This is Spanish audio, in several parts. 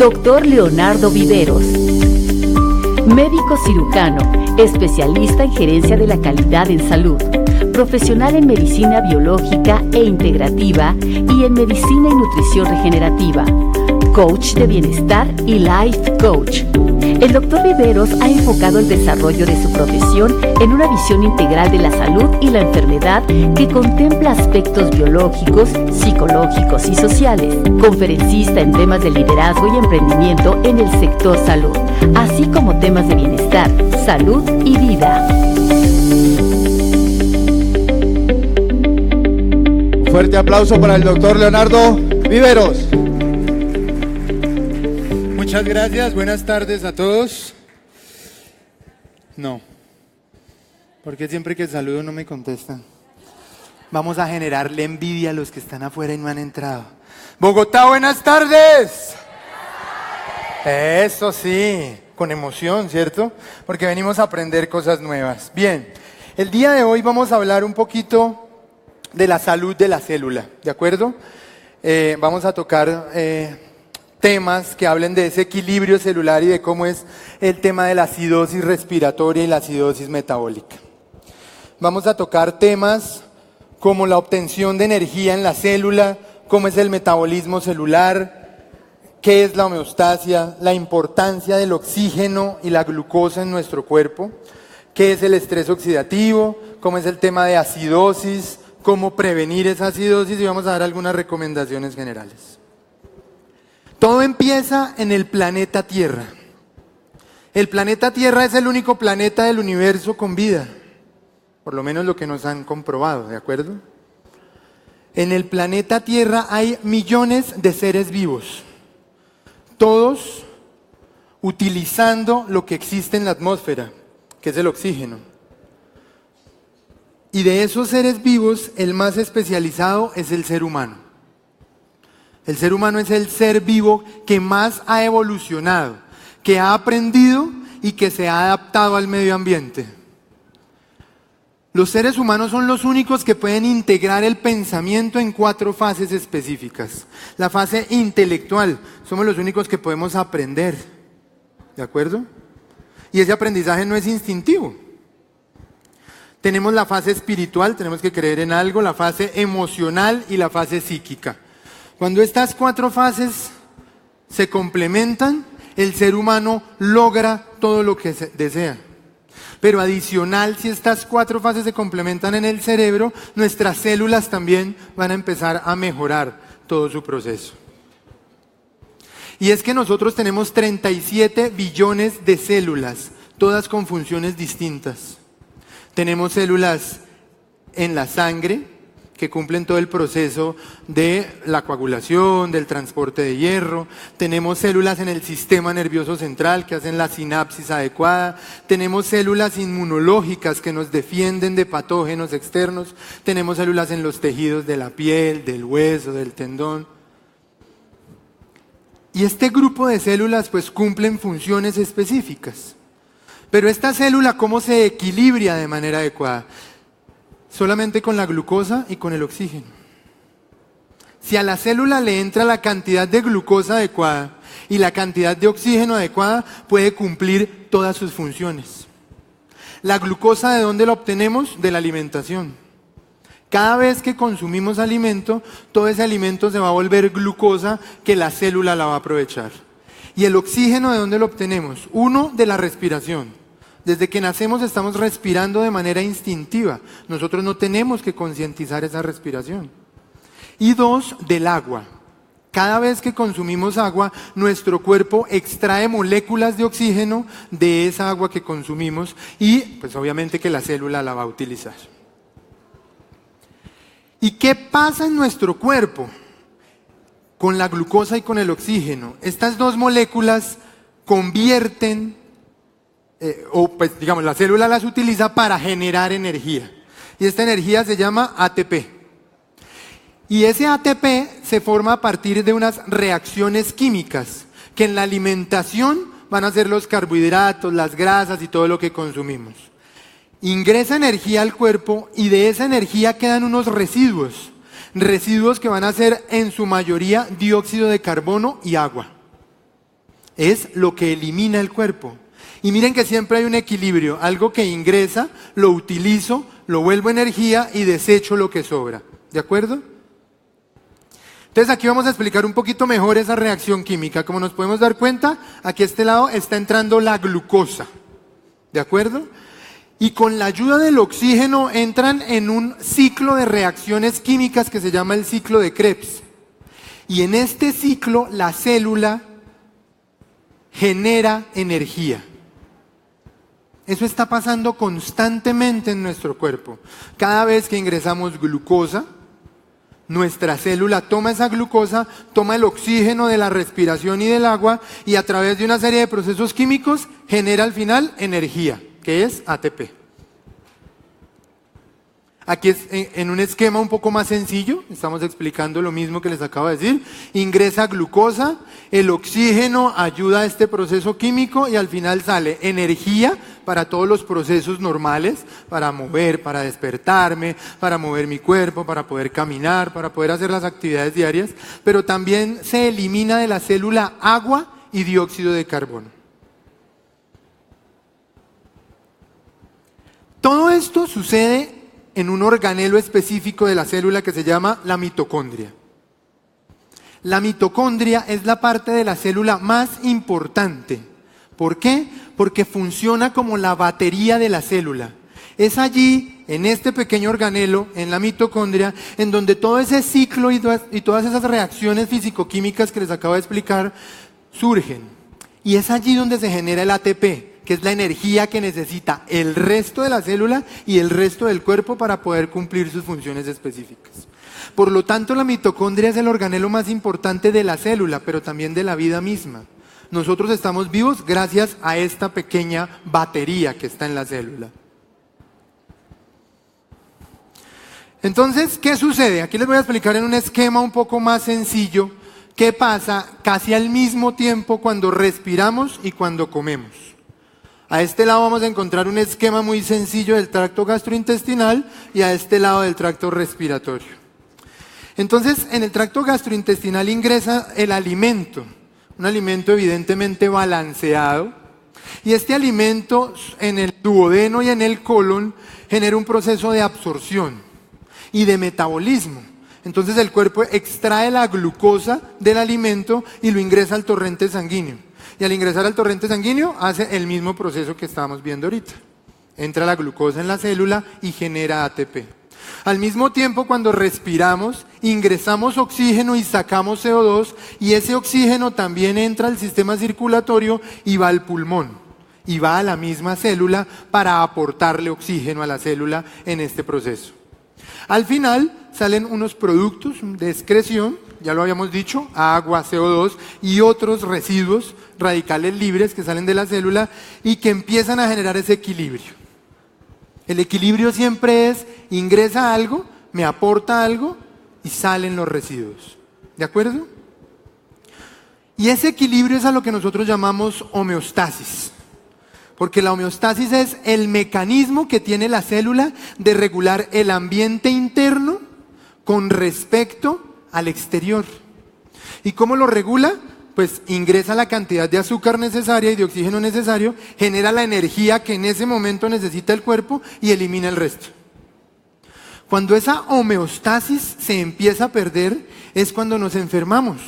Dr. Leonardo Viveros, médico cirujano, especialista en gerencia de la calidad en salud, profesional en medicina biológica e integrativa y en medicina y nutrición regenerativa, coach de bienestar y life coach. El Dr. Viveros ha enfocado el desarrollo de su profesión en una visión integral de la salud y la enfermedad que contempla aspectos biológicos, psicológicos y sociales. Conferencista en temas de liderazgo y emprendimiento en el sector salud, así como temas de bienestar, salud y vida. Un fuerte aplauso para el Dr. Leonardo Viveros. Muchas gracias, buenas tardes a todos. No, porque siempre que saludo no me contestan. Vamos a generarle envidia a los que están afuera y no han entrado. Bogotá, buenas tardes. Eso sí, con emoción, ¿cierto? Porque venimos a aprender cosas nuevas. Bien, el día de hoy vamos a hablar un poquito de la salud de la célula, ¿de acuerdo? Vamos a tocar temas que hablen de ese equilibrio celular y de cómo es el tema de la acidosis respiratoria y la acidosis metabólica. Vamos a tocar temas como la obtención de energía en la célula, cómo es el metabolismo celular, qué es la homeostasia, la importancia del oxígeno y la glucosa en nuestro cuerpo, qué es el estrés oxidativo, cómo es el tema de acidosis, cómo prevenir esa acidosis y vamos a dar algunas recomendaciones generales. Todo empieza en el planeta Tierra. El planeta Tierra es el único planeta del universo con vida, por lo menos lo que nos han comprobado, ¿de acuerdo? En el planeta Tierra hay millones de seres vivos, todos utilizando lo que existe en la atmósfera, que es el oxígeno. Y de esos seres vivos, el más especializado es el ser humano. El ser humano es el ser vivo que más ha evolucionado, que ha aprendido y que se ha adaptado al medio ambiente. Los seres humanos son los únicos que pueden integrar el pensamiento en 4 fases específicas. La fase intelectual, somos los únicos que podemos aprender, ¿de acuerdo? Y ese aprendizaje no es instintivo. Tenemos la fase espiritual, tenemos que creer en algo, la fase emocional y la fase psíquica. Cuando estas 4 fases se complementan, el ser humano logra todo lo que desea. Pero adicional, si estas 4 fases se complementan en el cerebro, nuestras células también van a empezar a mejorar todo su proceso. Y es que nosotros tenemos 37 billones de células, todas con funciones distintas. Tenemos células en la sangre, que cumplen todo el proceso de la coagulación, del transporte de hierro. Tenemos células en el sistema nervioso central que hacen la sinapsis adecuada. Tenemos células inmunológicas que nos defienden de patógenos externos. Tenemos células en los tejidos de la piel, del hueso, del tendón. Y este grupo de células pues cumplen funciones específicas. Pero esta célula, ¿cómo se equilibra de manera adecuada? Solamente con la glucosa y con el oxígeno. Si a la célula le entra la cantidad de glucosa adecuada y la cantidad de oxígeno adecuada, puede cumplir todas sus funciones. La glucosa, ¿de dónde la obtenemos? De la alimentación. Cada vez que consumimos alimento, todo ese alimento se va a volver glucosa que la célula la va a aprovechar. ¿Y el oxígeno de dónde lo obtenemos? 1, de la respiración. Desde que nacemos estamos respirando de manera instintiva. Nosotros no tenemos que concientizar esa respiración. Y 2, del agua. Cada vez que consumimos agua, nuestro cuerpo extrae moléculas de oxígeno de esa agua que consumimos y pues obviamente que la célula la va a utilizar. ¿Y qué pasa en nuestro cuerpo con la glucosa y con el oxígeno? Estas 2 moléculas convierten pues digamos, la célula las utiliza para generar energía. Y esta energía se llama ATP. Y ese ATP se forma a partir de unas reacciones químicas que en la alimentación van a ser los carbohidratos, las grasas y todo lo que consumimos. Ingresa energía al cuerpo y de esa energía quedan unos residuos. Residuos que van a ser en su mayoría dióxido de carbono y agua. es lo que elimina el cuerpo. Y miren que siempre hay un equilibrio, algo que ingresa, lo utilizo, lo vuelvo energía y desecho lo que sobra. ¿De acuerdo? Entonces aquí vamos a explicar un poquito mejor esa reacción química. Como nos podemos dar cuenta, aquí a este lado está entrando la glucosa. ¿De acuerdo? Y con la ayuda del oxígeno entran en un ciclo de reacciones químicas que se llama el ciclo de Krebs. Y en este ciclo la célula genera energía. Eso está pasando constantemente en nuestro cuerpo. Cada vez que ingresamos glucosa, nuestra célula toma esa glucosa, toma el oxígeno de la respiración y del agua y a través de una serie de procesos químicos genera al final energía, que es ATP. Aquí es en un esquema un poco más sencillo, estamos explicando lo mismo que les acabo de decir. Ingresa glucosa, el oxígeno ayuda a este proceso químico y al final sale energía para todos los procesos normales, para mover, para despertarme, para mover mi cuerpo, para poder caminar, para poder hacer las actividades diarias, pero también se elimina de la célula agua y dióxido de carbono. Todo esto sucede en un organelo específico de la célula que se llama la mitocondria. La mitocondria es la parte de la célula más importante. ¿Por qué? Porque funciona como la batería de la célula. Es allí, en este pequeño organelo, en la mitocondria, en donde todo ese ciclo y todas esas reacciones físico-químicas que les acabo de explicar surgen. Y es allí donde se genera el ATP, que es la energía que necesita el resto de la célula y el resto del cuerpo para poder cumplir sus funciones específicas. Por lo tanto, la mitocondria es el organelo más importante de la célula, pero también de la vida misma. Nosotros estamos vivos gracias a esta pequeña batería que está en la célula. Entonces, ¿qué sucede? Aquí les voy a explicar en un esquema un poco más sencillo qué pasa casi al mismo tiempo cuando respiramos y cuando comemos. A este lado vamos a encontrar un esquema muy sencillo del tracto gastrointestinal y a este lado del tracto respiratorio. Entonces, en el tracto gastrointestinal ingresa el alimento, un alimento evidentemente balanceado, y este alimento en el duodeno y en el colon genera un proceso de absorción y de metabolismo. Entonces el cuerpo extrae la glucosa del alimento y lo ingresa al torrente sanguíneo. Y al ingresar al torrente sanguíneo hace el mismo proceso que estábamos viendo ahorita. Entra la glucosa en la célula y genera ATP. Al mismo tiempo, cuando respiramos, ingresamos oxígeno y sacamos CO2 y ese oxígeno también entra al sistema circulatorio y va al pulmón. Y va a la misma célula para aportarle oxígeno a la célula en este proceso. Al final salen unos productos de excreción, ya lo habíamos dicho, agua, CO2 y otros residuos radicales libres que salen de la célula y que empiezan a generar ese equilibrio. El equilibrio siempre es, ingresa algo, me aporta algo y salen los residuos. ¿De acuerdo? Y ese equilibrio es a lo que nosotros llamamos homeostasis. Porque la homeostasis es el mecanismo que tiene la célula de regular el ambiente interno con respecto al exterior. ¿Y cómo lo regula? Pues ingresa la cantidad de azúcar necesaria y de oxígeno necesario, genera la energía que en ese momento necesita el cuerpo y elimina el resto. Cuando esa homeostasis se empieza a perder es cuando nos enfermamos.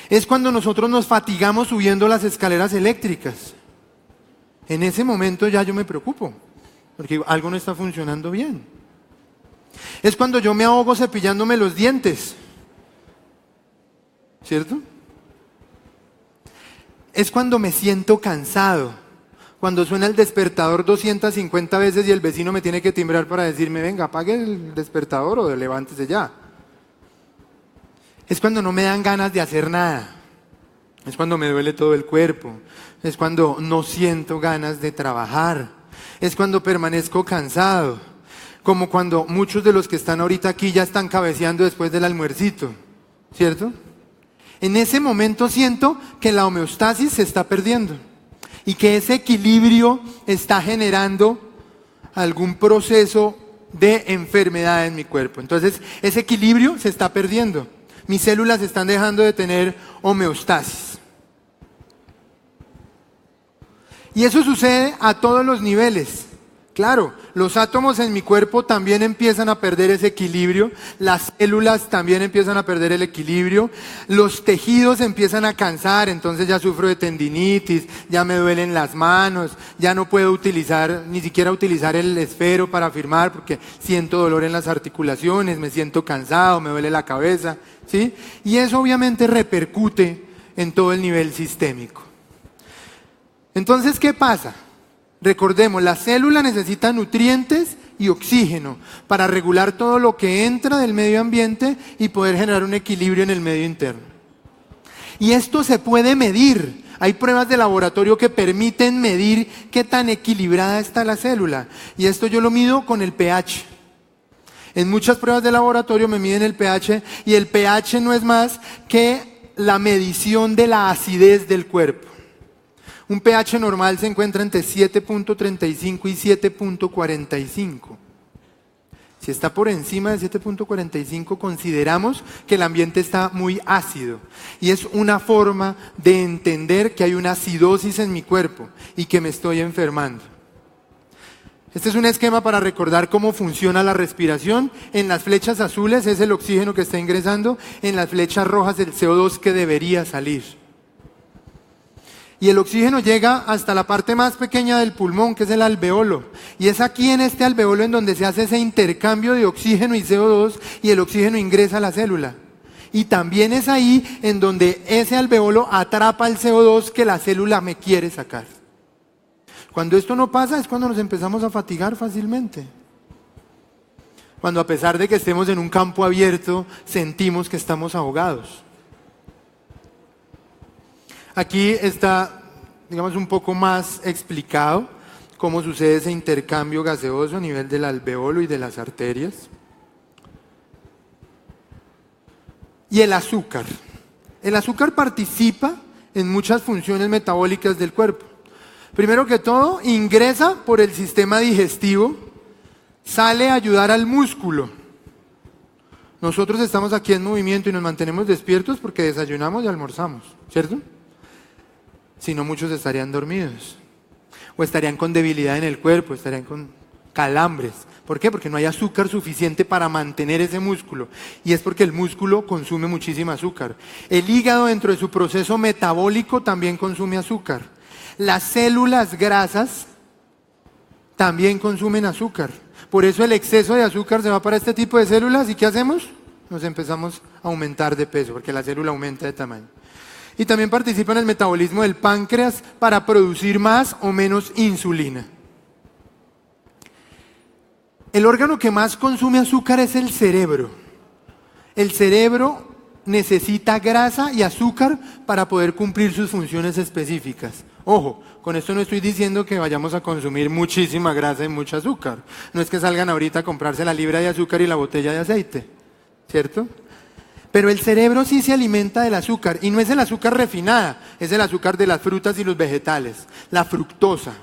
Es cuando nosotros nos fatigamos subiendo las escaleras eléctricas. En ese momento ya yo me preocupo, porque algo no está funcionando bien. Es cuando yo me ahogo cepillándome los dientes, ¿cierto? Es cuando me siento cansado, cuando suena el despertador 250 veces y el vecino me tiene que timbrar para decirme, venga, apague el despertador o levántese ya. Es cuando no me dan ganas de hacer nada. Es cuando me duele todo el cuerpo, es cuando no siento ganas de trabajar, es cuando permanezco cansado, como cuando muchos de los que están ahorita aquí ya están cabeceando después del almuercito, ¿cierto? En ese momento siento que la homeostasis se está perdiendo y que ese equilibrio está generando algún proceso de enfermedad en mi cuerpo. Entonces ese equilibrio se está perdiendo, mis células están dejando de tener homeostasis. Y eso sucede a todos los niveles. Claro, los átomos en mi cuerpo también empiezan a perder ese equilibrio, las células también empiezan a perder el equilibrio, los tejidos empiezan a cansar, entonces ya sufro de tendinitis, ya me duelen las manos, ya no puedo ni siquiera utilizar el esfero para firmar porque siento dolor en las articulaciones, me siento cansado, me duele la cabeza, ¿sí? Y eso obviamente repercute en todo el nivel sistémico. Entonces, ¿qué pasa? Recordemos, la célula necesita nutrientes y oxígeno para regular todo lo que entra del medio ambiente y poder generar un equilibrio en el medio interno. Y esto se puede medir. Hay pruebas de laboratorio que permiten medir qué tan equilibrada está la célula. Y esto yo lo mido con el pH. En muchas pruebas de laboratorio me miden el pH y el pH no es más que la medición de la acidez del cuerpo. Un pH normal se encuentra entre 7.35 y 7.45. Si está por encima de 7.45, consideramos que el ambiente está muy ácido. Y es una forma de entender que hay una acidosis en mi cuerpo y que me estoy enfermando. Este es un esquema para recordar cómo funciona la respiración. En las flechas azules es el oxígeno que está ingresando, en las flechas rojas el CO2 que debería salir. Y el oxígeno llega hasta la parte más pequeña del pulmón, que es el alveolo. Y es aquí en este alveolo en donde se hace ese intercambio de oxígeno y CO2 y el oxígeno ingresa a la célula. Y también es ahí en donde ese alveolo atrapa el CO2 que la célula me quiere sacar. Cuando esto no pasa es cuando nos empezamos a fatigar fácilmente. Cuando a pesar de que estemos en un campo abierto, sentimos que estamos ahogados. Aquí está, digamos, un poco más explicado cómo sucede ese intercambio gaseoso a nivel del alveolo y de las arterias. Y el azúcar. El azúcar participa en muchas funciones metabólicas del cuerpo. Primero que todo, ingresa por el sistema digestivo, sale a ayudar al músculo. Nosotros estamos aquí en movimiento y nos mantenemos despiertos porque desayunamos y almorzamos, ¿cierto? Si no, muchos estarían dormidos, o estarían con debilidad en el cuerpo, estarían con calambres. ¿Por qué? Porque no hay azúcar suficiente para mantener ese músculo, y es porque el músculo consume muchísima azúcar. El hígado, dentro de su proceso metabólico, también consume azúcar. Las células grasas también consumen azúcar. Por eso el exceso de azúcar se va para este tipo de células, ¿y qué hacemos? Nos empezamos a aumentar de peso, porque la célula aumenta de tamaño. Y también participa en el metabolismo del páncreas para producir más o menos insulina. El órgano que más consume azúcar es el cerebro. El cerebro necesita grasa y azúcar para poder cumplir sus funciones específicas. Ojo, con esto no estoy diciendo que vayamos a consumir muchísima grasa y mucho azúcar. No es que salgan ahorita a comprarse la libra de azúcar y la botella de aceite, ¿cierto? Pero el cerebro sí se alimenta del azúcar, y no es el azúcar refinada, es el azúcar de las frutas y los vegetales, la fructosa.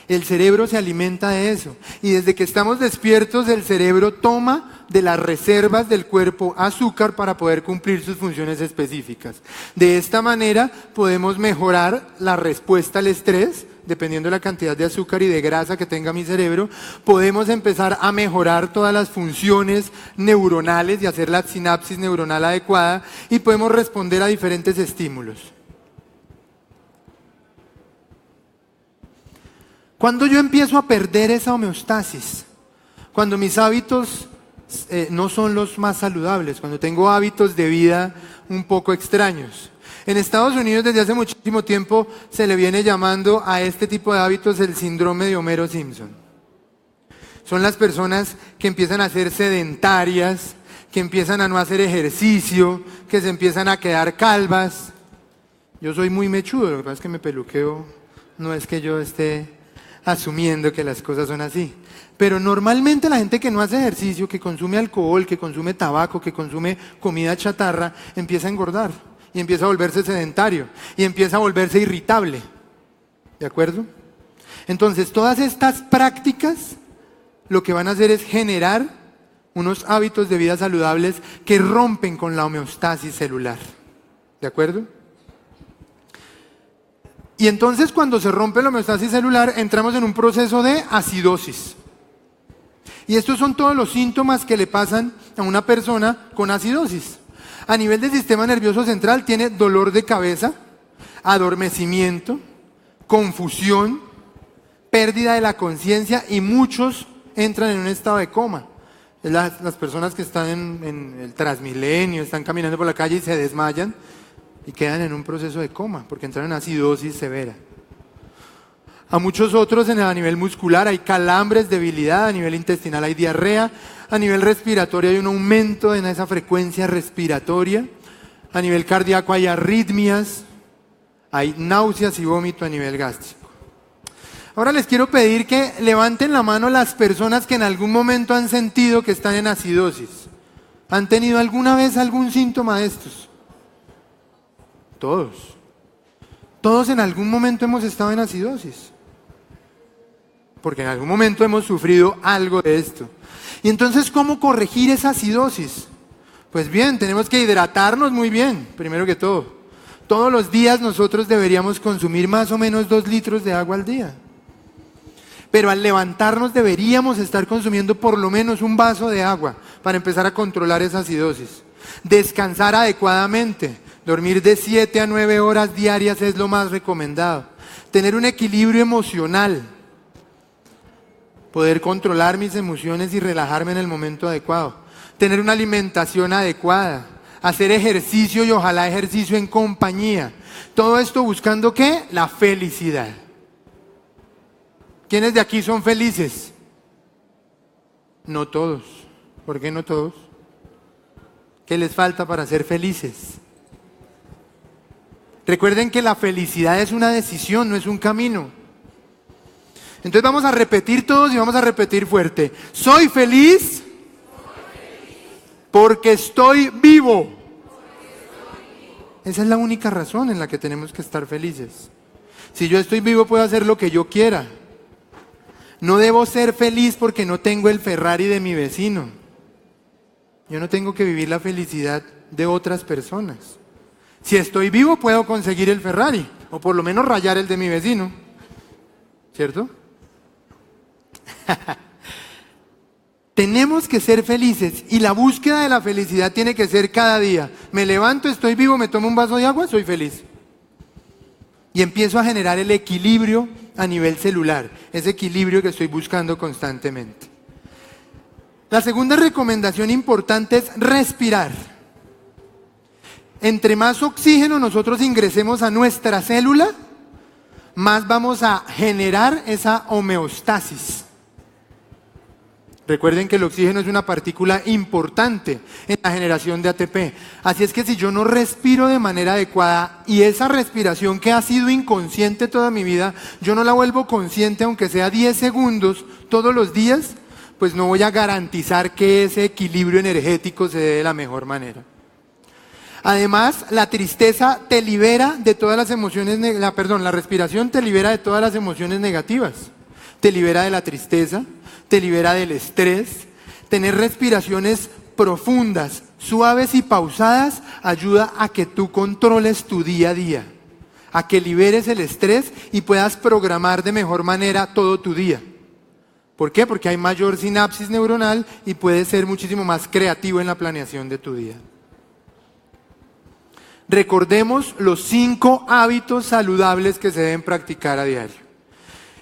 El cerebro se alimenta de eso, y desde que estamos despiertos el cerebro toma de las reservas del cuerpo azúcar para poder cumplir sus funciones específicas. De esta manera podemos mejorar la respuesta al estrés. Dependiendo de la cantidad de azúcar y de grasa que tenga mi cerebro, podemos empezar a mejorar todas las funciones neuronales y hacer la sinapsis neuronal adecuada, y podemos responder a diferentes estímulos. Cuando yo empiezo a perder esa homeostasis, cuando mis hábitos no son los más saludables, cuando tengo hábitos de vida un poco extraños. En Estados Unidos desde hace muchísimo tiempo se le viene llamando a este tipo de hábitos el síndrome de Homero Simpson. Son las personas que empiezan a ser sedentarias, que empiezan a no hacer ejercicio, que se empiezan a quedar calvas. Yo soy muy mechudo, lo que pasa es que me peluqueo, no es que yo esté asumiendo que las cosas son así. Pero normalmente la gente que no hace ejercicio, que consume alcohol, que consume tabaco, que consume comida chatarra, empieza a engordar. Y empieza a volverse sedentario, y empieza a volverse irritable, ¿de acuerdo? Entonces, todas estas prácticas lo que van a hacer es generar unos hábitos de vida saludables que rompen con la homeostasis celular, ¿de acuerdo? Y entonces cuando se rompe la homeostasis celular, entramos en un proceso de acidosis. Y estos son todos los síntomas que le pasan a una persona con acidosis. A nivel del sistema nervioso central tiene dolor de cabeza, adormecimiento, confusión, pérdida de la conciencia y muchos entran en un estado de coma. Las personas que están en el Transmilenio, están caminando por la calle y se desmayan y quedan en un proceso de coma porque entran en acidosis severa. A muchos otros a nivel muscular hay calambres, debilidad, a nivel intestinal hay diarrea, a nivel respiratorio hay un aumento en esa frecuencia respiratoria, a nivel cardíaco hay arritmias, hay náuseas y vómito a nivel gástrico. Ahora les quiero pedir que levanten la mano las personas que en algún momento han sentido que están en acidosis. ¿Han tenido alguna vez algún síntoma de estos? Todos. Todos en algún momento hemos estado en acidosis. Porque en algún momento hemos sufrido algo de esto. Y entonces, ¿cómo corregir esa acidosis? Pues bien, tenemos que hidratarnos muy bien, primero que todo. Todos los días nosotros deberíamos consumir más o menos 2 litros de agua al día. Pero al levantarnos deberíamos estar consumiendo por lo menos un vaso de agua para empezar a controlar esa acidosis. Descansar adecuadamente, dormir de 7 a 9 horas diarias es lo más recomendado. Tener un equilibrio emocional, poder controlar mis emociones y relajarme en el momento adecuado. Tener una alimentación adecuada, hacer ejercicio y ojalá ejercicio en compañía. Todo esto buscando ¿qué? La felicidad. ¿Quiénes de aquí son felices? No todos. ¿Por qué no todos? ¿Qué les falta para ser felices? Recuerden que la felicidad es una decisión, no es un camino. Entonces vamos a repetir todos y vamos a repetir fuerte. Soy feliz porque estoy vivo. Esa es la única razón en la que tenemos que estar felices. Si yo estoy vivo puedo hacer lo que yo quiera. No debo ser feliz porque no tengo el Ferrari de mi vecino. Yo no tengo que vivir la felicidad de otras personas. Si estoy vivo puedo conseguir el Ferrari, o por lo menos rayar el de mi vecino. ¿Cierto? Tenemos que ser felices y la búsqueda de la felicidad tiene que ser cada día. Me levanto, estoy vivo, me tomo un vaso de agua, soy feliz. Y empiezo a generar el equilibrio a nivel celular, ese equilibrio que estoy buscando constantemente. La segunda recomendación importante es respirar. Entre más oxígeno nosotros ingresemos a nuestra célula, más vamos a generar esa homeostasis. Recuerden que el oxígeno es una partícula importante en la generación de ATP. Así es que si yo no respiro de manera adecuada y esa respiración que ha sido inconsciente toda mi vida, yo no la vuelvo consciente aunque sea 10 segundos todos los días, pues no voy a garantizar que ese equilibrio energético se dé de la mejor manera. Además, la tristeza te libera de todas las emociones, la respiración te libera de todas las emociones negativas. Te libera de la tristeza, te libera del estrés. Tener respiraciones profundas, suaves y pausadas ayuda a que tú controles tu día a día, a que liberes el estrés y puedas programar de mejor manera todo tu día. ¿Por qué? Porque hay mayor sinapsis neuronal y puedes ser muchísimo más creativo en la planeación de tu día. Recordemos los 5 hábitos saludables que se deben practicar a diario.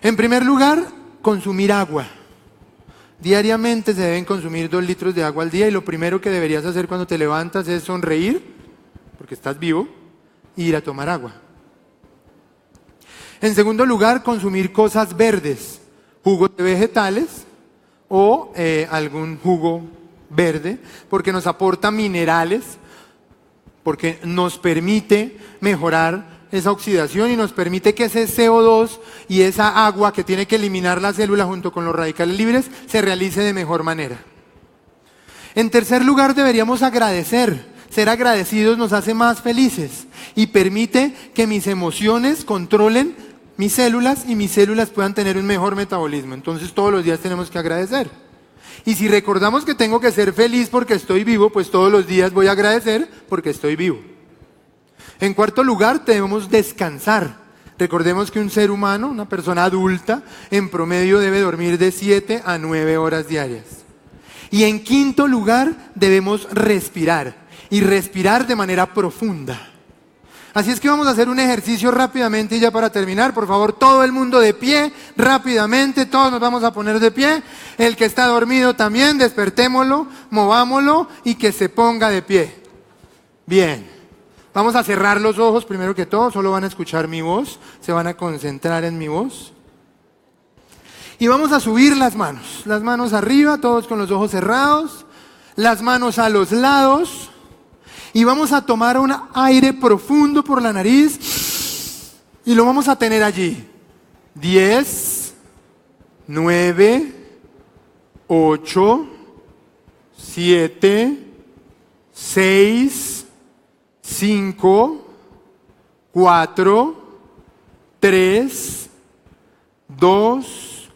En primer lugar, consumir agua. Diariamente se deben consumir 2 litros de agua al día y lo primero que deberías hacer cuando te levantas es sonreír, porque estás vivo, e ir a tomar agua. En segundo lugar, consumir cosas verdes, jugos de vegetales o algún jugo verde, porque nos aporta minerales, porque nos permite mejorar esa oxidación y nos permite que ese CO2 y esa agua que tiene que eliminar la célula junto con los radicales libres se realice de mejor manera. En tercer lugar, deberíamos agradecer. Ser agradecidos nos hace más felices y permite que mis emociones controlen mis células y mis células puedan tener un mejor metabolismo. Entonces todos los días tenemos que agradecer. Y si recordamos que tengo que ser feliz porque estoy vivo, pues todos los días voy a agradecer porque estoy vivo. En cuarto lugar, debemos descansar. Recordemos que un ser humano, una persona adulta, en promedio debe dormir de 7 a 9 horas diarias. Y en quinto lugar, debemos respirar, y respirar de manera profunda. Así es que vamos a hacer un ejercicio rápidamente y ya para terminar, por favor, todo el mundo de pie, rápidamente, todos nos vamos a poner de pie. El que está dormido también, despertémoslo, movámoslo y que se ponga de pie. Bien, vamos a cerrar los ojos primero que todo, solo van a escuchar mi voz, se van a concentrar en mi voz. Y vamos a subir las manos arriba, todos con los ojos cerrados, las manos a los lados. Y vamos a tomar un aire profundo por la nariz y lo vamos a tener allí. 10, 9, 8, 7, 6, 5, 4, 3, 2,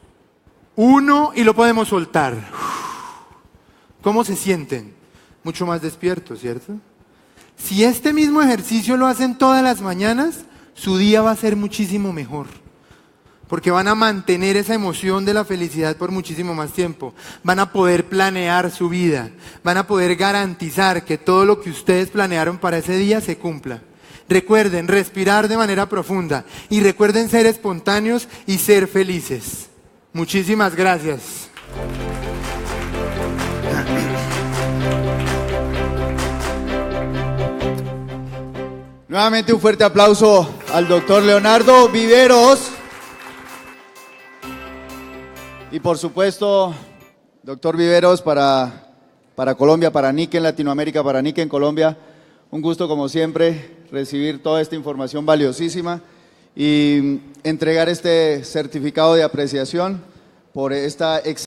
1 y lo podemos soltar. ¿Cómo se sienten? Mucho más despiertos, ¿cierto? Si este mismo ejercicio lo hacen todas las mañanas, su día va a ser muchísimo mejor. Porque van a mantener esa emoción de la felicidad por muchísimo más tiempo. Van a poder planear su vida. Van a poder garantizar que todo lo que ustedes planearon para ese día se cumpla. Recuerden respirar de manera profunda. Y recuerden ser espontáneos y ser felices. Muchísimas gracias. Nuevamente un fuerte aplauso al doctor Leonardo Viveros. Y por supuesto, doctor Viveros, para Colombia, para NIC en Latinoamérica, para NIC en Colombia, un gusto como siempre recibir toda esta información valiosísima y entregar este certificado de apreciación por esta excelente